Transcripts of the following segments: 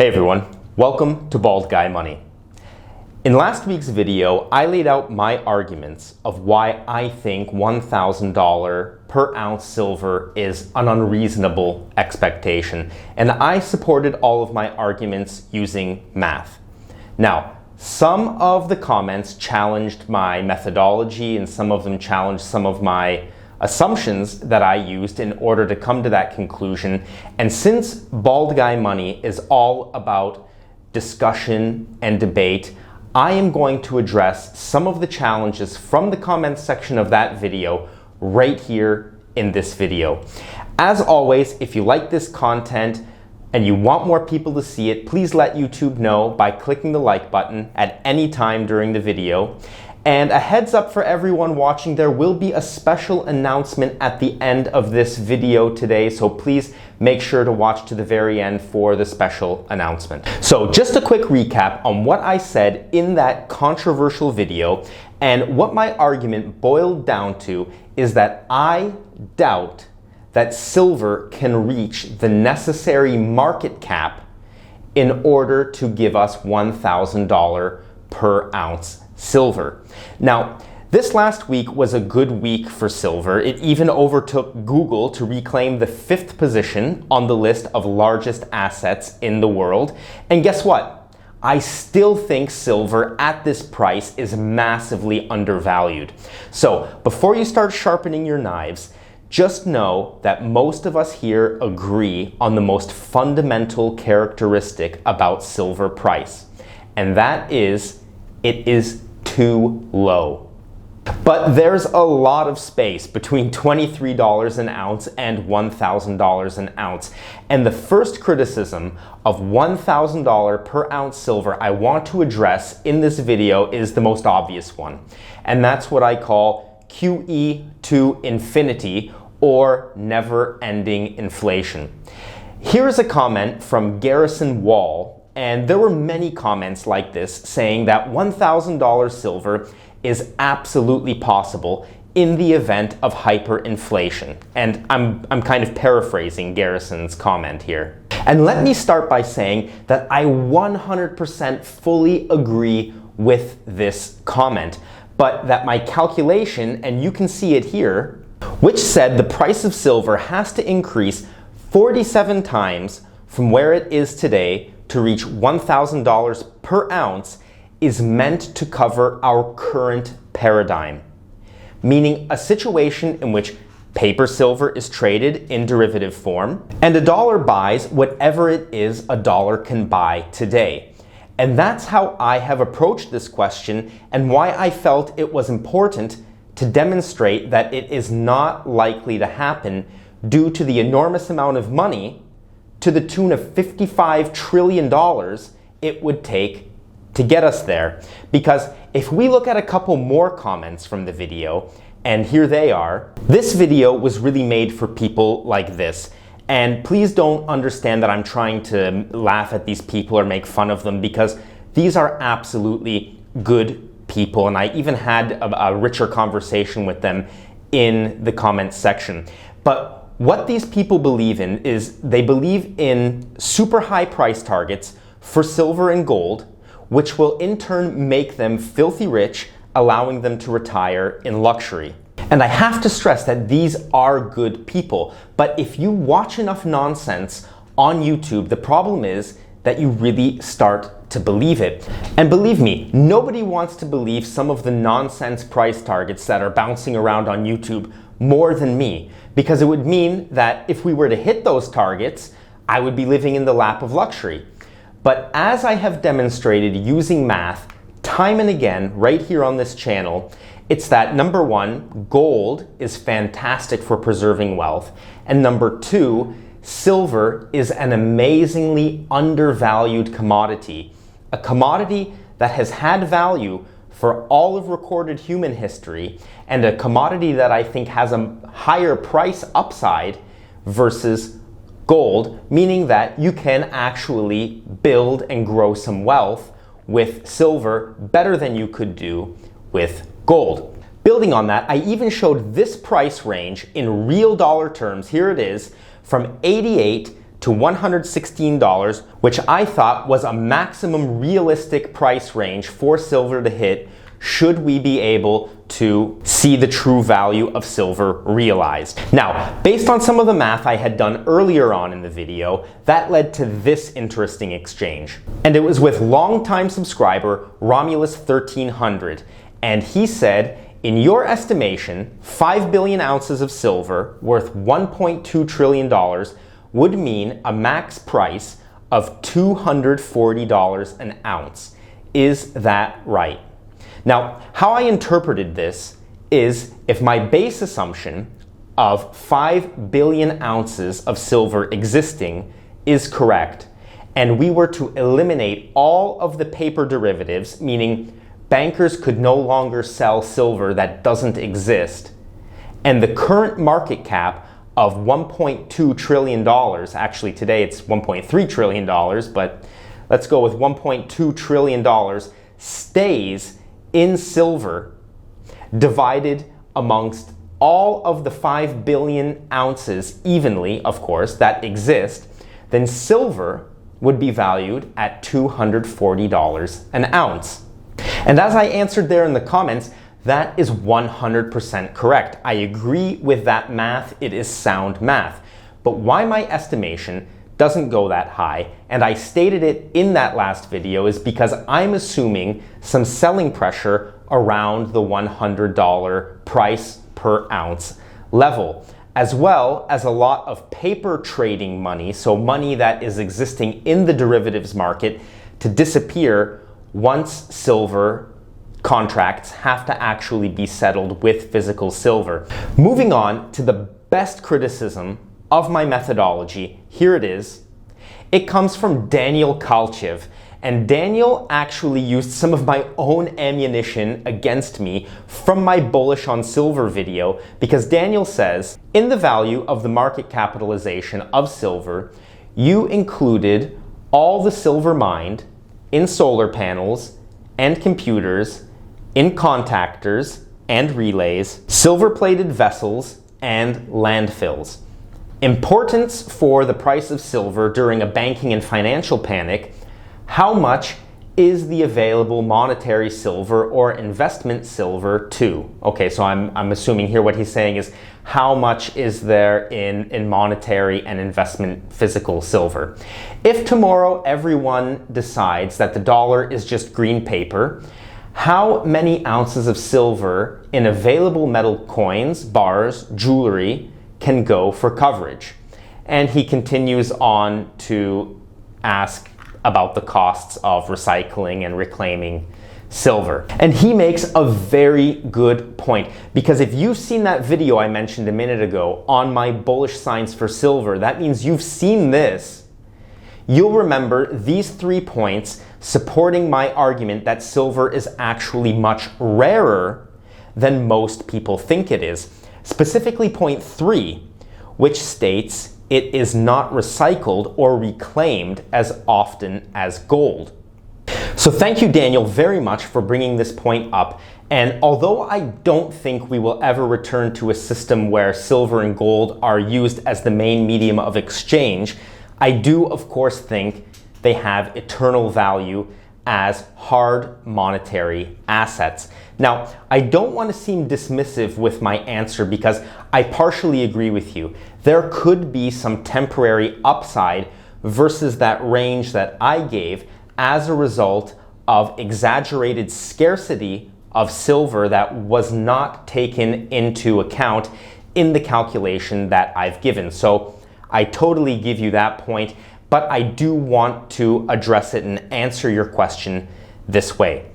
Hey everyone, welcome to Bald Guy Money. In last week's video, I laid out my arguments of why I think $1,000 per ounce silver is an unreasonable expectation, and I supported all of my arguments using math. Now, some of the comments challenged my methodology and some of them challenged some of my assumptions that I used in order to come to that conclusion. And since Bald Guy Money is all about discussion and debate, I am going to address some of the challenges from the comments section of that video right here in this video. As always, if you like this content and you want more people to see it, please let YouTube know by clicking the like button at any time during the video. And a heads up for everyone watching, there will be a special announcement at the end of this video today, so please make sure to watch to the very end for the special announcement. So just a quick recap on what I said in that controversial video, and what my argument boiled down to is that I doubt that silver can reach the necessary market cap in order to give us $1,000 per ounce silver. Now, this last week was a good week for silver. It even overtook Google to reclaim the 5th position on the list of largest assets in the world. And guess what? I still think silver at this price is massively undervalued. So before you start sharpening your knives, just know that most of us here agree on the most fundamental characteristic about silver price, and that is it is too low. But there's a lot of space between $23 an ounce and $1,000 an ounce. And the first criticism of $1,000 per ounce silver I want to address in this video is the most obvious one. And that's what I call QE to infinity, or never-ending inflation. Here's a comment from Garrison Wall. And there were many comments like this saying that $1,000 silver is absolutely possible in the event of hyperinflation. And I'm kind of paraphrasing Garrison's comment here. And let me start by saying that I 100% fully agree with this comment, but that my calculation, and you can see it here, which said the price of silver has to increase 47 times from where it is today to reach $1,000 per ounce, is meant to cover our current paradigm, meaning a situation in which paper silver is traded in derivative form and a dollar buys whatever it is a dollar can buy today. And that's how I have approached this question, and why I felt it was important to demonstrate that it is not likely to happen due to the enormous amount of money, to the tune of $55 trillion, it would take to get us there. Because if we look at a couple more comments from the video, and here they are, this video was really made for people like this. And please don't understand that I'm trying to laugh at these people or make fun of them, because these are absolutely good people, and I even had a richer conversation with them in the comments section. But what these people believe in is they believe in super high price targets for silver and gold, which will in turn make them filthy rich, allowing them to retire in luxury. And I have to stress that these are good people, but if you watch enough nonsense on YouTube, the problem is that you really start to believe it. And believe me, nobody wants to believe some of the nonsense price targets that are bouncing around on YouTube more than me, because it would mean that if we were to hit those targets, I would be living in the lap of luxury. But as I have demonstrated using math time and again right here on this channel, it's that number one, gold is fantastic for preserving wealth, and number two, silver is an amazingly undervalued commodity, a commodity that has had value for all of recorded human history, and a commodity that I think has a higher price upside versus gold, meaning that you can actually build and grow some wealth with silver better than you could do with gold. Building on that, I even showed this price range in real dollar terms. Here it is, from 88 to $116, which I thought was a maximum realistic price range for silver to hit should we be able to see the true value of silver realized. Now, based on some of the math I had done earlier on in the video, that led to this interesting exchange. And it was with longtime subscriber Romulus1300, and he said, in your estimation, 5 billion ounces of silver worth $1.2 trillion would mean a max price of $240 an ounce. Is that right? Now, how I interpreted this is if my base assumption of 5 billion ounces of silver existing is correct, and we were to eliminate all of the paper derivatives, meaning bankers could no longer sell silver that doesn't exist, and the current market cap of $1.2 trillion, actually today it's $1.3 trillion, but let's go with $1.2 trillion, stays in silver, divided amongst all of the 5 billion ounces evenly, of course, that exist, then silver would be valued at $240 an ounce. And as I answered there in the comments, that is 100% correct. I agree with that math. It is sound math. But why my estimation doesn't go that high, and I stated it in that last video, is because I'm assuming some selling pressure around the $100 price per ounce level, as well as a lot of paper trading money, so money that is existing in the derivatives market, to disappear once silver contracts have to actually be settled with physical silver. Moving on to the best criticism of my methodology, here it is. It comes from Daniel Kalchev, and Daniel actually used some of my own ammunition against me from my bullish on silver video, because Daniel says, in the value of the market capitalization of silver, you included all the silver mined in solar panels and computers, in contactors and relays, silver-plated vessels, and landfills. Importance for the price of silver during a banking and financial panic: how much is the available monetary silver or investment silver too? Okay, so I'm assuming here what he's saying is how much is there in monetary and investment physical silver. If tomorrow everyone decides that the dollar is just green paper, how many ounces of silver in available metal coins, bars, jewelry can go for coverage? And he continues on to ask about the costs of recycling and reclaiming silver. And he makes a very good point, because if you've seen that video I mentioned a minute ago on my bullish signs for silver, that means you've seen this. You'll remember these 3 points supporting my argument that silver is actually much rarer than most people think it is. Specifically point 3, which states it is not recycled or reclaimed as often as gold. So thank you, Daniel, very much for bringing this point up. And although I don't think we will ever return to a system where silver and gold are used as the main medium of exchange, I do, of course, think they have eternal value as hard monetary assets. Now, I don't want to seem dismissive with my answer, because I partially agree with you. There could be some temporary upside versus that range that I gave as a result of exaggerated scarcity of silver that was not taken into account in the calculation that I've given. So I totally give you that point, but I do want to address it and answer your question this way.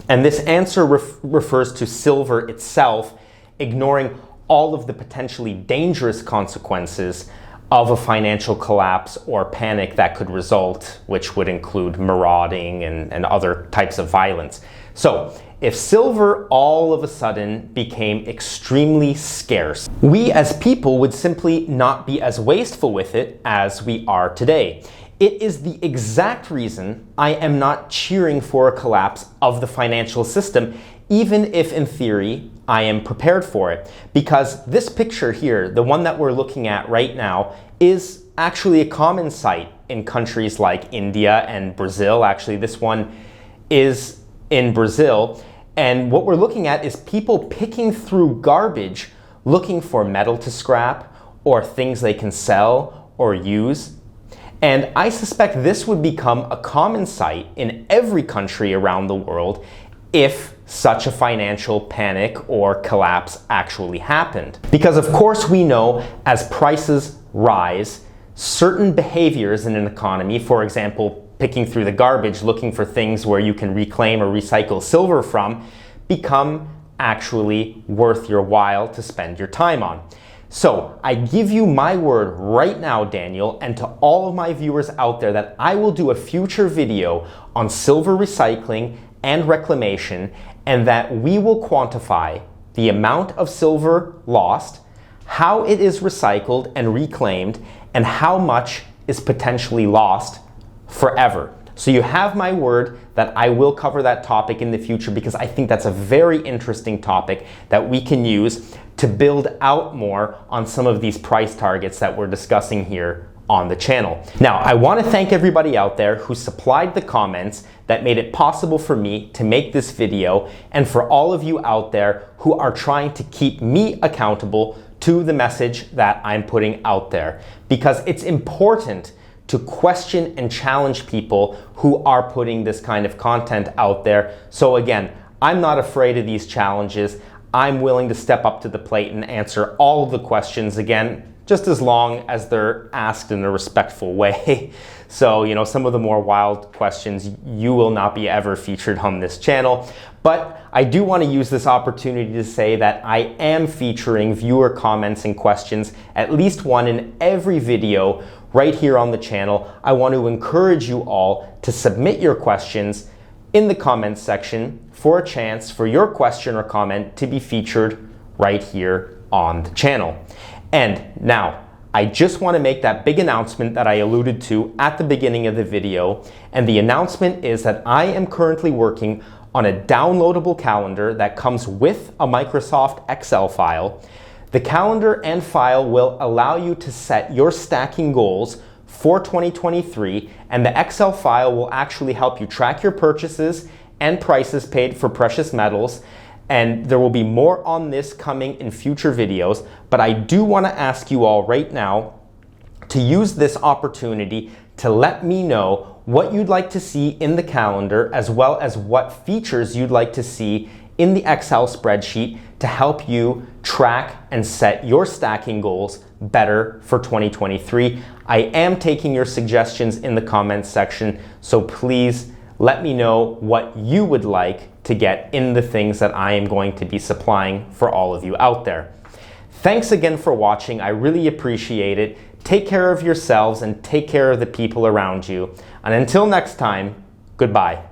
And this answer refers to silver itself, ignoring all of the potentially dangerous consequences of a financial collapse or panic that could result, which would include marauding and other types of violence. So, if silver all of a sudden became extremely scarce, we as people would simply not be as wasteful with it as we are today. It is the exact reason I am not cheering for a collapse of the financial system, even if in theory I am prepared for it. Because this picture here, the one that we're looking at right now, is actually a common sight in countries like India and Brazil. Actually, this one is in Brazil. And what we're looking at is people picking through garbage looking for metal to scrap or things they can sell or use. And I suspect this would become a common sight in every country around the world if such a financial panic or collapse actually happened. Because of course we know as prices rise, certain behaviors in an economy, for example, picking through the garbage, looking for things where you can reclaim or recycle silver from, become actually worth your while to spend your time on. So I give you my word right now, Daniel, and to all of my viewers out there that I will do a future video on silver recycling and reclamation, and that we will quantify the amount of silver lost, how it is recycled and reclaimed, and how much is potentially lost forever. So you have my word that I will cover that topic in the future, because I think that's a very interesting topic that we can use to build out more on some of these price targets that we're discussing here on the channel. Now, I want to thank everybody out there who supplied the comments that made it possible for me to make this video, and for all of you out there who are trying to keep me accountable to the message that I'm putting out there, because it's important to question and challenge people who are putting this kind of content out there. So again, I'm not afraid of these challenges. I'm willing to step up to the plate and answer all of the questions, again, just as long as they're asked in a respectful way. So, you know, some of the more wild questions, you will not be ever featured on this channel. But I do want to use this opportunity to say that I am featuring viewer comments and questions, at least one in every video right here on the channel. I want to encourage you all to submit your questions in the comments section for a chance for your question or comment to be featured right here on the channel. And now, I just want to make that big announcement that I alluded to at the beginning of the video. And the announcement is that I am currently working on a downloadable calendar that comes with a Microsoft Excel file. The calendar and file will allow you to set your stacking goals for 2023, and the Excel file will actually help you track your purchases and prices paid for precious metals. And there will be more on this coming in future videos, but I do want to ask you all right now to use this opportunity to let me know what you'd like to see in the calendar, as well as what features you'd like to see in the Excel spreadsheet to help you track and set your stacking goals better for 2023. I am taking your suggestions in the comments section, so please let me know what you would like to get in the things that I am going to be supplying for all of you out there. Thanks again for watching. I really appreciate it. Take care of yourselves and take care of the people around you. And until next time, goodbye.